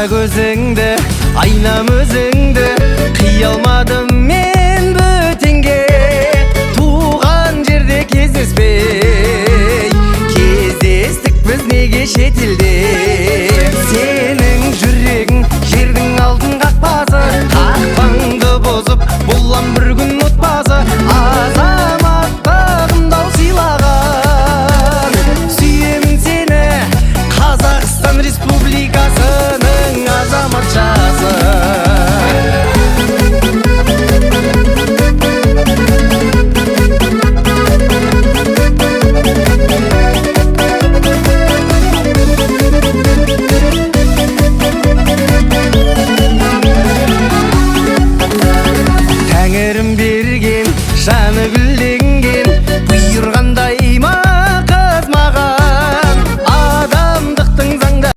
көзіңді, айнам өзіңді, қия алмадым мен бөтенге. Туған жерде кездеспей, кездестік біз неге шетелде.